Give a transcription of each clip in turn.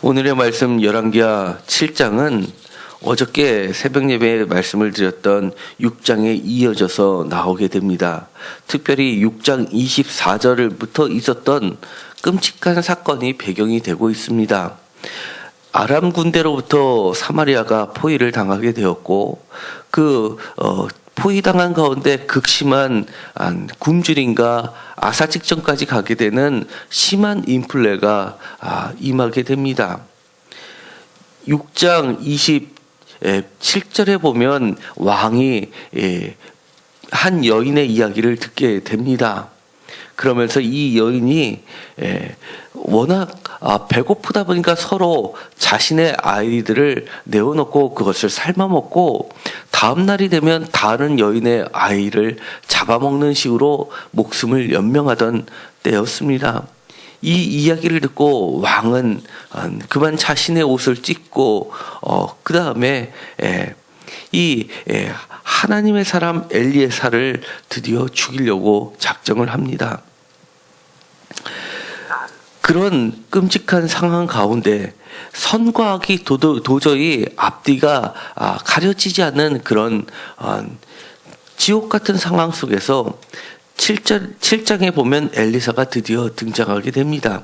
오늘의 말씀 열왕기하 7장은 어저께 새벽 예배에 말씀을 드렸던 6장에 이어져서 나오게 됩니다. 특별히 6장 24절부터 있었던 끔찍한 사건이 배경이 되고 있습니다. 아람 군대로부터 사마리아가 포위를 당하게 되었고 포위당한 가운데 극심한 굶주림과 아사직전까지 가게 되는 심한 인플레가 임하게 됩니다. 6장 27절에 보면 왕이 한 여인의 이야기를 듣게 됩니다. 그러면서 이 여인이 워낙 배고프다 보니까 서로 자신의 아이들을 내어놓고 그것을 삶아먹고 다음 날이 되면 다른 여인의 아이를 잡아먹는 식으로 목숨을 연명하던 때였습니다. 이 이야기를 듣고 왕은 그만 자신의 옷을 찢고 그 다음에 하나님의 사람 엘리에사를 드디어 죽이려고 작정을 합니다. 그런 끔찍한 상황 가운데 선과 악이 도저히 앞뒤가 가려지지 않는 그런 지옥 같은 상황 속에서 7장에 보면 엘리사가 드디어 등장하게 됩니다.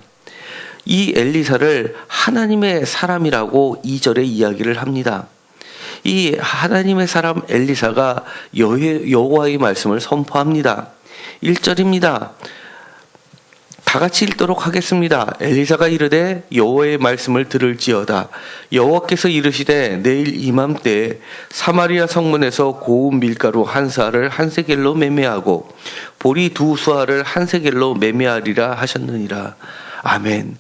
이 엘리사를 하나님의 사람이라고 2절에 이야기를 합니다. 이 하나님의 사람 엘리사가 여호와의 말씀을 선포합니다. 1절입니다. 다 같이 읽도록 하겠습니다. 엘리사가 이르되 여호와의 말씀을 들을지어다. 여호와께서 이르시되 내일 이맘때에 사마리아 성문에서 고운 밀가루 한 사를 한 세겔로 매매하고 보리 두 수알을 한 세겔로 매매하리라 하셨느니라. 아멘.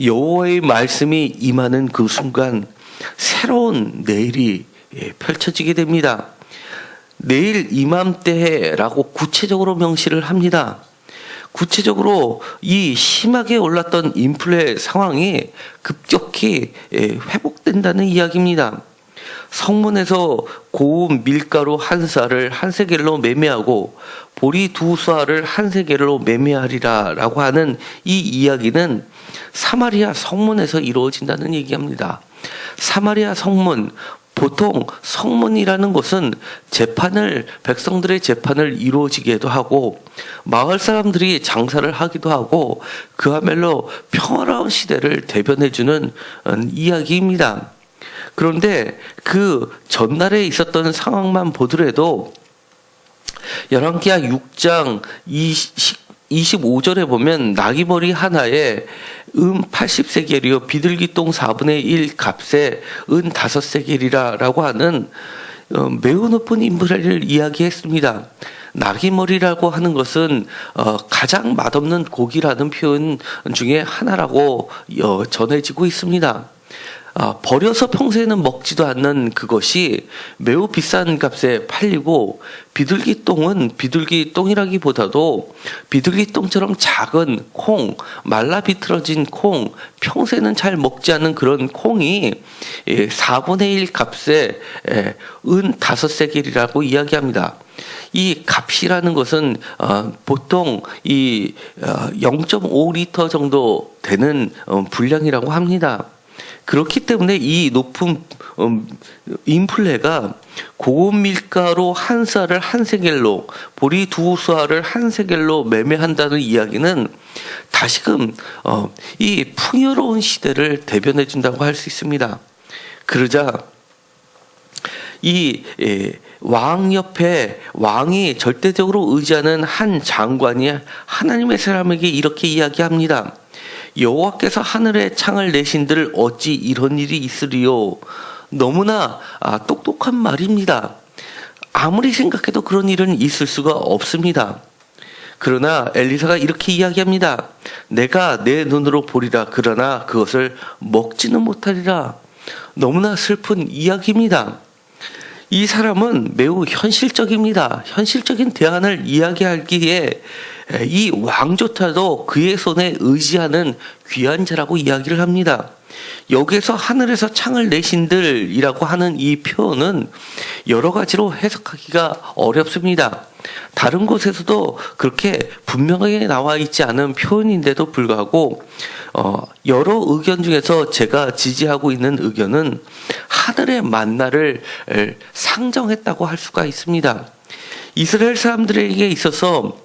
여호와의 말씀이 임하는 그 순간 새로운 내일이 펼쳐지게 됩니다. 내일 이맘때라고 구체적으로 명시를 합니다. 구체적으로 이 심하게 올랐던 인플레 상황이 급격히 회복된다는 이야기입니다. 성문에서 고운 밀가루 한 쌀을 한 세겔로 매매하고 보리 두 수알을 한 세겔로 매매하리라 라고 하는 이 이야기는 사마리아 성문에서 이루어진다는 얘기입니다. 사마리아 성문, 보통 성문이라는 곳은 백성들의 재판을 이루어지기도 하고 마을 사람들이 장사를 하기도 하고 그야말로 평화로운 시대를 대변해주는 이야기입니다. 그런데 그 전날에 있었던 상황만 보더라도 열왕기하 6장 25절에 보면 나귀머리 하나에 80세겔이요 비둘기똥 4분의 1 값에 5세겔이라 라고 하는 매우 높은 인플레를 이야기했습니다. 나귀머리라고 하는 것은 가장 맛없는 고기라는 표현 중에 하나라고 전해지고 있습니다. 버려서 평소에는 먹지도 않는 그것이 매우 비싼 값에 팔리고 비둘기똥은 비둘기똥이라기보다도 비둘기똥처럼 작은 콩, 말라 비틀어진 콩, 평소에는 잘 먹지 않는 그런 콩이 4분의 1 값에 5세겔이라고 이야기합니다. 이 값이라는 것은 보통 이 0.5리터 정도 되는 분량이라고 합니다. 그렇기 때문에 이 높은 인플레가 고운 밀가루 한 쌀을 한 세겔로 보리 두 수알을 한 세겔로 매매한다는 이야기는 다시금 이 풍요로운 시대를 대변해 준다고 할 수 있습니다. 그러자 이 왕 옆에 왕이 절대적으로 의지하는 한 장관이 하나님의 사람에게 이렇게 이야기합니다. 여호와께서 하늘에 창을 내신들 어찌 이런 일이 있으리요. 너무나 똑똑한 말입니다. 아무리 생각해도 그런 일은 있을 수가 없습니다. 그러나 엘리사가 이렇게 이야기합니다. 내가 내 눈으로 보리라. 그러나 그것을 먹지는 못하리라. 너무나 슬픈 이야기입니다. 이 사람은 매우 현실적입니다. 현실적인 대안을 이야기하기에 이 왕조차도 그의 손에 의지하는 귀한 자라고 이야기를 합니다. 여기에서 하늘에서 창을 내신들이라고 하는 이 표현은 여러 가지로 해석하기가 어렵습니다. 다른 곳에서도 그렇게 분명하게 나와 있지 않은 표현인데도 불구하고 여러 의견 중에서 제가 지지하고 있는 의견은 하늘의 만나를 상정했다고 할 수가 있습니다. 이스라엘 사람들에게 있어서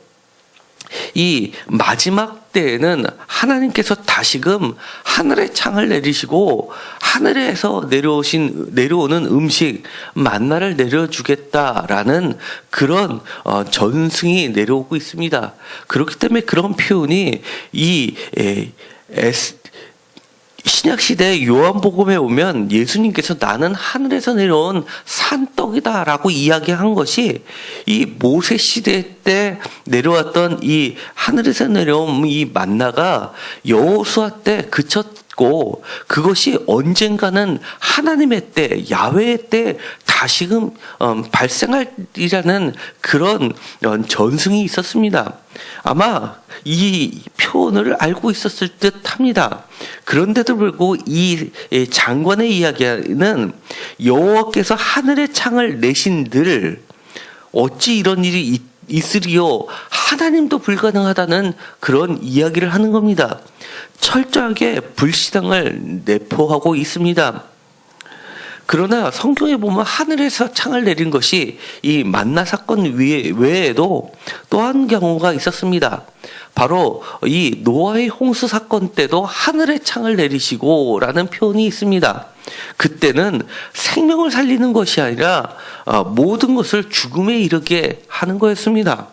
이 마지막 때에는 하나님께서 다시금 하늘의 창을 내리시고 하늘에서 내려오는 음식 만나를 내려주겠다라는 그런 전승이 내려오고 있습니다. 그렇기 때문에 그런 표현이 이 신약시대 요한복음에 오면 예수님께서 나는 하늘에서 내려온 산떡이다라고 이야기한 것이 이 모세시대 때 내려왔던 이 하늘에서 내려온 이 만나가 여호수아 때 그쳤고 그것이 언젠가는 하나님의 때 야훼의 때 다시금 발생할이라는 그런 전승이 있었습니다. 아마 이 표현을 알고 있었을 듯합니다. 그런데도 불구하고 이 장관의 이야기는 여호와께서 하늘의 창을 내신들 어찌 이런 일이 있으리요 하나님도 불가능하다는 그런 이야기를 하는 겁니다. 철저하게 불신앙을 내포하고 있습니다. 그러나 성경에 보면 하늘에서 창을 내린 것이 이 만나 사건 외에도 또 한 경우가 있었습니다. 바로 이 노아의 홍수 사건 때도 하늘의 창을 내리시고 라는 표현이 있습니다. 그때는 생명을 살리는 것이 아니라 모든 것을 죽음에 이르게 하는 거였습니다.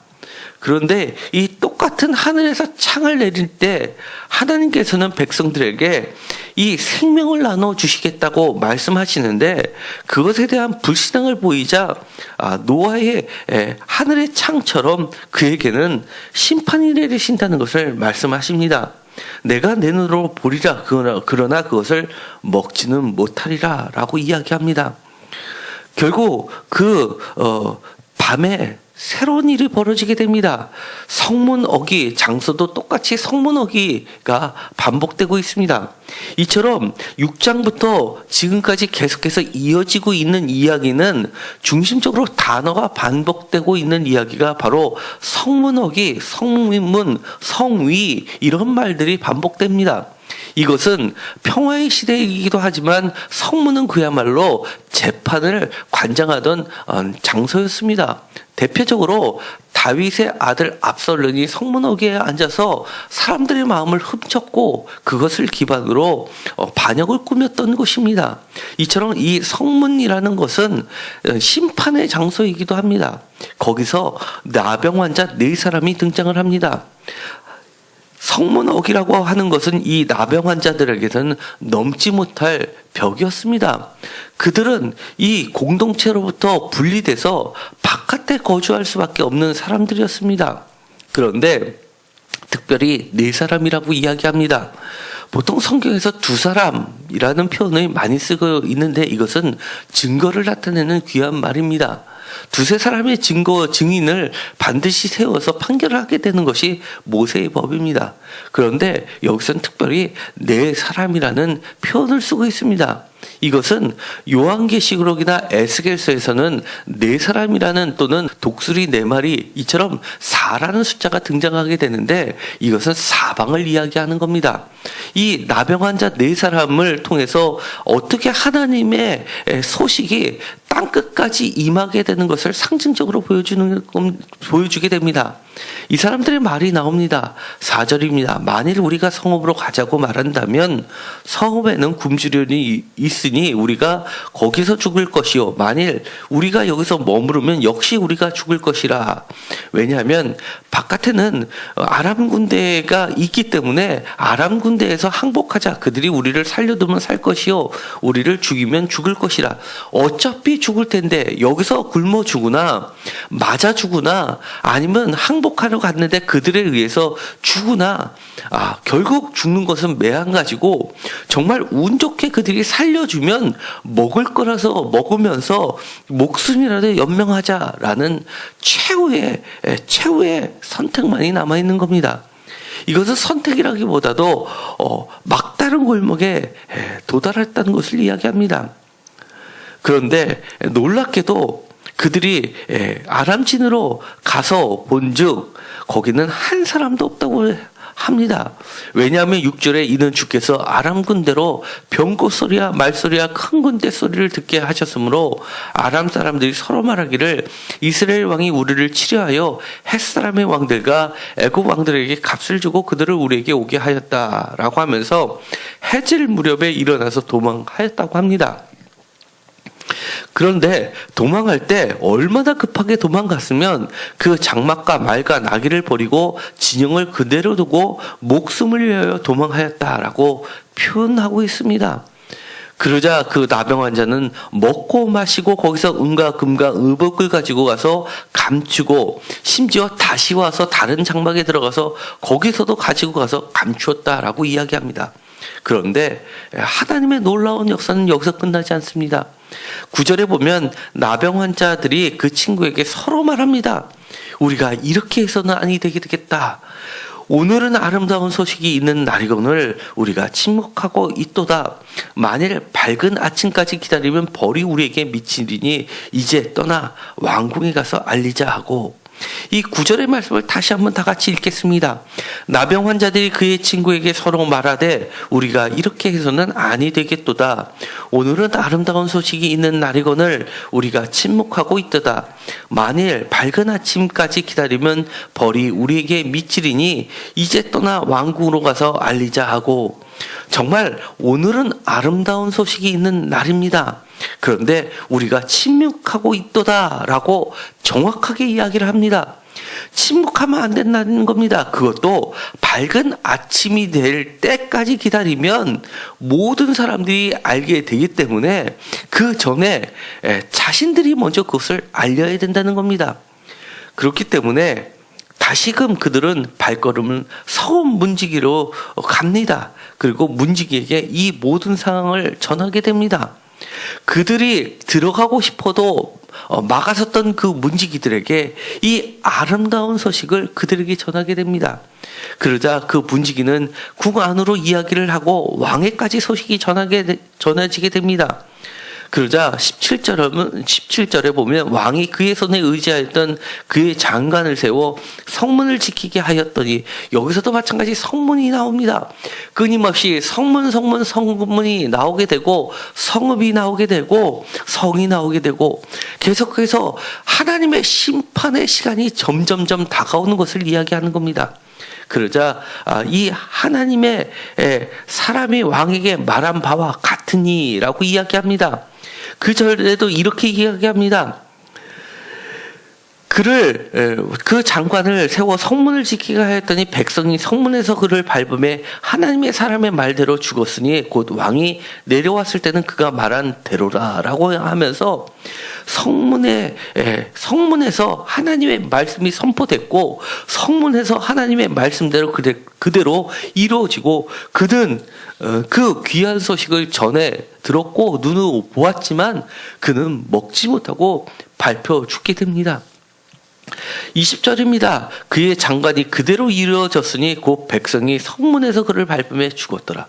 그런데 이 똑같은 하늘에서 창을 내릴 때 하나님께서는 백성들에게 이 생명을 나눠 주시겠다고 말씀하시는데 그것에 대한 불신앙을 보이자 노아의 하늘의 창처럼 그에게는 심판이 내리신다는 것을 말씀하십니다. 내가 내 눈으로 보리라 그러나 그것을 먹지는 못하리라 라고 이야기합니다. 결국 밤에 새로운 일이 벌어지게 됩니다. 성문 어기, 장소도 똑같이 성문 어기가 반복되고 있습니다. 이처럼 6장부터 지금까지 계속해서 이어지고 있는 이야기는 중심적으로 단어가 반복되고 있는 이야기가 바로 성문 어기, 성문, 성위 이런 말들이 반복됩니다. 이것은 평화의 시대이기도 하지만 성문은 그야말로 재판을 관장하던 장소였습니다. 대표적으로 다윗의 아들 압살롬이 성문 어귀에 앉아서 사람들의 마음을 훔쳤고 그것을 기반으로 반역을 꾸몄던 곳입니다. 이처럼 이 성문이라는 것은 심판의 장소이기도 합니다. 거기서 나병 환자 4사람이 등장을 합니다. 성문 어기라고 하는 것은 이 나병 환자들에게는 넘지 못할 벽이었습니다. 그들은 이 공동체로부터 분리돼서 바깥에 거주할 수밖에 없는 사람들이었습니다. 그런데 특별히 4사람이라고 이야기합니다. 보통 성경에서 2사람이라는 표현을 많이 쓰고 있는데 이것은 증거를 나타내는 귀한 말입니다. 2-3사람의 증인을 반드시 세워서 판결을 하게 되는 것이 모세의 법입니다. 그런데 여기서는 특별히 4사람이라는 표현을 쓰고 있습니다. 이것은 요한계시록이나 에스겔서에서는 4사람이라는 또는 독수리 4마리 이처럼 4라는 숫자가 등장하게 되는데 이것은 사방을 이야기하는 겁니다. 이 나병 환자 4사람을 통해서 어떻게 하나님의 소식이 땅끝까지 임하게 되는 것을 상징적으로 보여주게 됩니다. 이 사람들의 말이 나옵니다. 4절입니다. 만일 우리가 성읍으로 가자고 말한다면 성읍에는 굶주려니 있으니 우리가 거기서 죽을 것이요 만일 우리가 여기서 머무르면 역시 우리가 죽을 것이라. 왜냐하면 바깥에는 아람 군대가 있기 때문에 아람 군대에서 항복하자. 그들이 우리를 살려두면 살 것이요 우리를 죽이면 죽을 것이라. 어차피 죽을 텐데 여기서 굶어 죽으나 맞아 죽으나 아니면 항복하러 갔는데 그들에 의해서 죽으나 결국 죽는 것은 매한 가지고 정말 운 좋게 그들이 살려주면 먹을 거라서 먹으면서 목숨이라도 연명하자라는 최후의 선택만이 남아있는 겁니다. 이것은 선택이라기보다도 막다른 골목에 도달했다는 것을 이야기합니다. 그런데 놀랍게도 그들이 아람진으로 가서 본즉 거기는 한 사람도 없다고 합니다. 왜냐하면 6절에 이는 주께서 아람 군대로 병고 소리와 말소리와 큰 군대 소리를 듣게 하셨으므로 아람 사람들이 서로 말하기를 이스라엘 왕이 우리를 치려하여 헷 사람의 왕들과 애굽 왕들에게 값을 주고 그들을 우리에게 오게 하였다라고 하면서 해질 무렵에 일어나서 도망하였다고 합니다. 그런데 도망할 때 얼마나 급하게 도망갔으면 그 장막과 말과 나귀를 버리고 진영을 그대로 두고 목숨을 위하여 도망하였다라고 표현하고 있습니다. 그러자 그 나병 환자는 먹고 마시고 거기서 은과 금과 의복을 가지고 가서 감추고 심지어 다시 와서 다른 장막에 들어가서 거기서도 가지고 가서 감추었다라고 이야기합니다. 그런데 하나님의 놀라운 역사는 여기서 끝나지 않습니다. 9절에 보면 나병 환자들이 그 친구에게 서로 말합니다. 우리가 이렇게 해서는 아니 되겠다. 오늘은 아름다운 소식이 있는 날이거늘 우리가 침묵하고 있도다. 만일 밝은 아침까지 기다리면 벌이 우리에게 미치리니 이제 떠나 왕궁에 가서 알리자 하고, 이 9절의 말씀을 다시 한번 다 같이 읽겠습니다. 나병 환자들이 그의 친구에게 서로 말하되 우리가 이렇게 해서는 아니 되겠도다. 오늘은 아름다운 소식이 있는 날이거늘 우리가 침묵하고 있도다. 만일 밝은 아침까지 기다리면 벌이 우리에게 미치리니 이제 떠나 왕궁으로 가서 알리자 하고, 정말 오늘은 아름다운 소식이 있는 날입니다. 그런데 우리가 침묵하고 있도다라고 정확하게 이야기를 합니다. 침묵하면 안 된다는 겁니다. 그것도 밝은 아침이 될 때까지 기다리면 모든 사람들이 알게 되기 때문에 그 전에 자신들이 먼저 그것을 알려야 된다는 겁니다. 그렇기 때문에 다시금 그들은 발걸음을 서운 문지기로 갑니다. 그리고 문지기에게 이 모든 상황을 전하게 됩니다. 그들이 들어가고 싶어도 막아섰던 그 문지기들에게 이 아름다운 소식을 그들에게 전하게 됩니다. 그러자 그 문지기는 궁 안으로 이야기를 하고 왕에까지 소식이 전해지게 됩니다. 그러자 17절에 보면 왕이 그의 손에 의지하였던 그의 장관을 세워 성문을 지키게 하였더니, 여기서도 마찬가지 성문이 나옵니다. 끊임없이 성문이 나오게 되고 성읍이 나오게 되고 성이 나오게 되고 계속해서 하나님의 심판의 시간이 점점점 다가오는 것을 이야기하는 겁니다. 그러자 이 하나님의 사람이 왕에게 말한 바와 같으니라고 이야기합니다. 그 절에도 이렇게 이야기합니다. 그 장관을 세워 성문을 지키게 하였더니 백성이 성문에서 그를 밟음에 하나님의 사람의 말대로 죽었으니 곧 왕이 내려왔을 때는 그가 말한 대로라라고 하면서 성문에서 하나님의 말씀이 선포됐고 성문에서 하나님의 말씀대로 그대로 이루어지고, 그는 그 귀한 소식을 전해 들었고 눈으로 보았지만 그는 먹지 못하고 밟혀 죽게 됩니다. 20절입니다. 그의 장관이 그대로 이루어졌으니 곧 백성이 성문에서 그를 밟음에 죽었더라.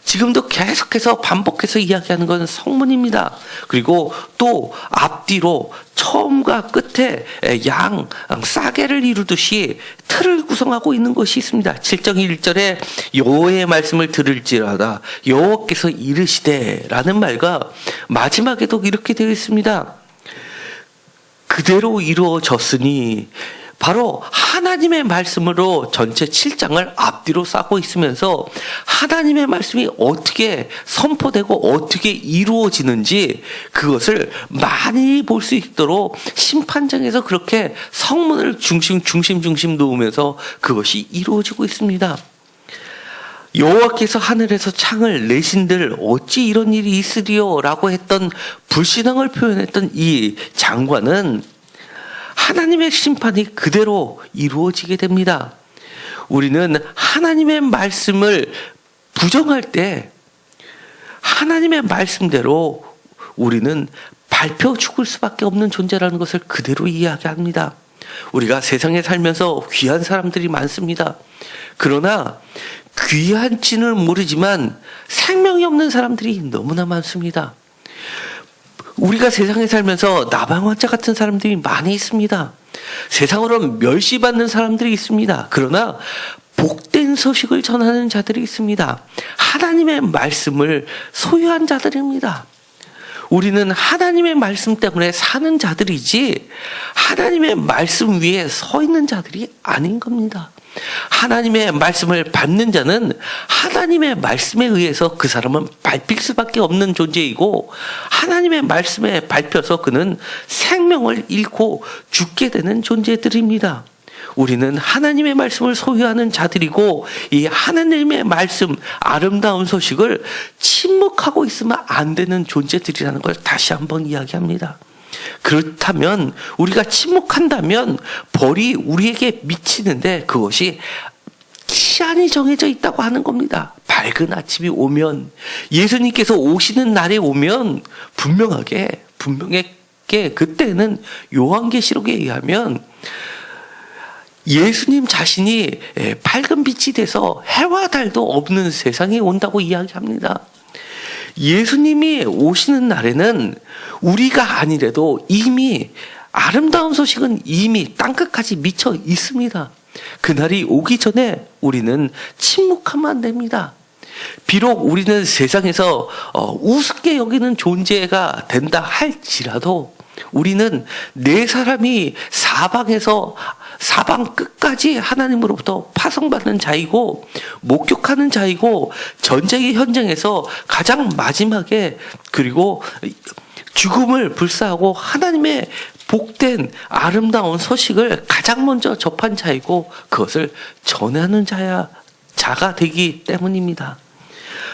지금도 계속해서 반복해서 이야기하는 것은 성문입니다. 그리고 또 앞뒤로 처음과 끝에 양 싸개를 이루듯이 틀을 구성하고 있는 것이 있습니다. 7장 1절에 여호와의 말씀을 들을지라다 여호와께서 이르시되 라는 말과 마지막에도 이렇게 되어 있습니다. 그대로 이루어졌으니, 바로 하나님의 말씀으로 전체 7장을 앞뒤로 싸고 있으면서 하나님의 말씀이 어떻게 선포되고 어떻게 이루어지는지 그것을 많이 볼 수 있도록 심판장에서 그렇게 성문을 중심 놓으면서 그것이 이루어지고 있습니다. 여호와께서 하늘에서 창을 내신들 어찌 이런 일이 있으리요 라고 했던 불신앙을 표현했던 이 장관은 하나님의 심판이 그대로 이루어지게 됩니다. 우리는 하나님의 말씀을 부정할 때 하나님의 말씀대로 우리는 밟혀 죽을 수밖에 없는 존재라는 것을 그대로 이야기합니다. 우리가 세상에 살면서 귀한 사람들이 많습니다. 그러나 귀한지는 모르지만 생명이 없는 사람들이 너무나 많습니다. 우리가 세상에 살면서 나방 환자 같은 사람들이 많이 있습니다. 세상으로는 멸시받는 사람들이 있습니다. 그러나 복된 소식을 전하는 자들이 있습니다. 하나님의 말씀을 소유한 자들입니다. 우리는 하나님의 말씀 때문에 사는 자들이지 하나님의 말씀 위에 서 있는 자들이 아닌 겁니다. 하나님의 말씀을 밟는 자는 하나님의 말씀에 의해서 그 사람은 밟힐 수밖에 없는 존재이고, 하나님의 말씀에 밟혀서 그는 생명을 잃고 죽게 되는 존재들입니다. 우리는 하나님의 말씀을 소유하는 자들이고, 이 하나님의 말씀, 아름다운 소식을 침묵하고 있으면 안 되는 존재들이라는 걸 다시 한번 이야기합니다. 그렇다면 우리가 침묵한다면 벌이 우리에게 미치는데 그것이 시한이 정해져 있다고 하는 겁니다. 밝은 아침이 오면, 예수님께서 오시는 날이 오면 분명하게 그때는 요한계시록에 의하면 예수님 자신이 밝은 빛이 돼서 해와 달도 없는 세상이 온다고 이야기합니다. 예수님이 오시는 날에는 우리가 아니래도 이미 아름다운 소식은 이미 땅끝까지 미쳐 있습니다. 그날이 오기 전에 우리는 침묵하면 안 됩니다. 비록 우리는 세상에서 우습게 여기는 존재가 된다 할지라도 우리는 네 사람이 사방 끝까지 하나님으로부터 파송받는 자이고 목격하는 자이고, 전쟁의 현장에서 가장 마지막에 그리고 죽음을 불사하고 하나님의 복된 아름다운 소식을 가장 먼저 접한 자이고 그것을 전하는 자가 되기 때문입니다.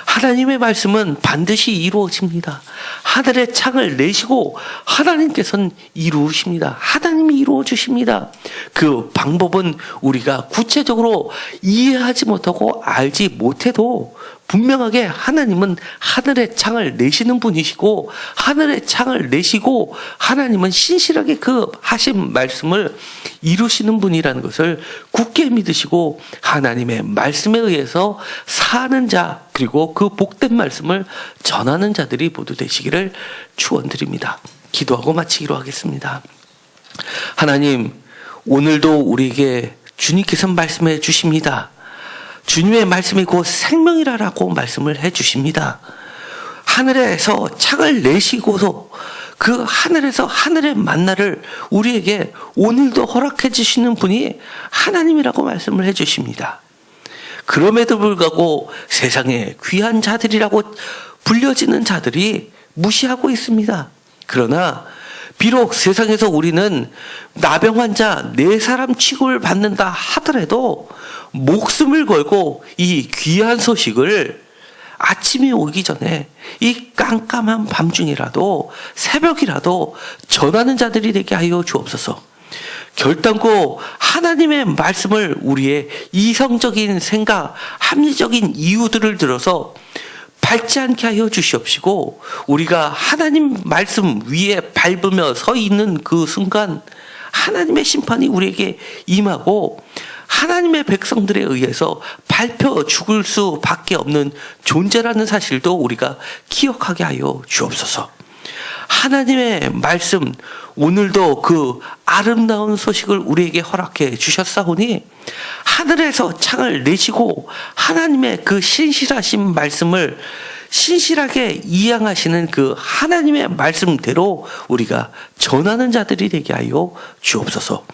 하나님의 말씀은 반드시 이루어집니다. 하늘의 창을 내시고 하나님께서는 이루십니다. 하나님이 이루어 주십니다. 그 방법은 우리가 구체적으로 이해하지 못하고 알지 못해도 분명하게 하나님은 하늘의 창을 내시는 분이시고, 하늘의 창을 내시고 하나님은 신실하게 그 하신 말씀을 이루시는 분이라는 것을 굳게 믿으시고 하나님의 말씀에 의해서 사는 자, 그리고 그 복된 말씀을 전하는 자들이 모두 되시기를 축원드립니다. 기도하고 마치기로 하겠습니다. 하나님, 오늘도 우리에게 주님께서 말씀해 주십니다. 주님의 말씀이 곧 생명이라고 말씀을 해 주십니다. 하늘에서 창을 내시고서 그 하늘에서 하늘의 만나를 우리에게 오늘도 허락해 주시는 분이 하나님이라고 말씀을 해 주십니다. 그럼에도 불구하고 세상에 귀한 자들이라고 불려지는 자들이 무시하고 있습니다. 그러나 비록 세상에서 우리는 나병 환자 4사람 취급을 받는다 하더라도 목숨을 걸고 이 귀한 소식을 아침이 오기 전에 이 깜깜한 밤중이라도 새벽이라도 전하는 자들이 되게 하여 주옵소서. 결단코 하나님의 말씀을 우리의 이성적인 생각, 합리적인 이유들을 들어서 밟지 않게 하여 주시옵시고, 우리가 하나님 말씀 위에 밟으며 서 있는 그 순간 하나님의 심판이 우리에게 임하고 하나님의 백성들에 의해서 밟혀 죽을 수밖에 없는 존재라는 사실도 우리가 기억하게 하여 주옵소서. 하나님의 말씀, 오늘도 그 아름다운 소식을 우리에게 허락해 주셨사오니 하늘에서 창을 내시고 하나님의 그 신실하신 말씀을 신실하게 이양하시는 그 하나님의 말씀대로 우리가 전하는 자들이 되게 하여 주옵소서.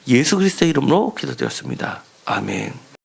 예수 그리스도의 이름으로 기도드렸습니다. 아멘.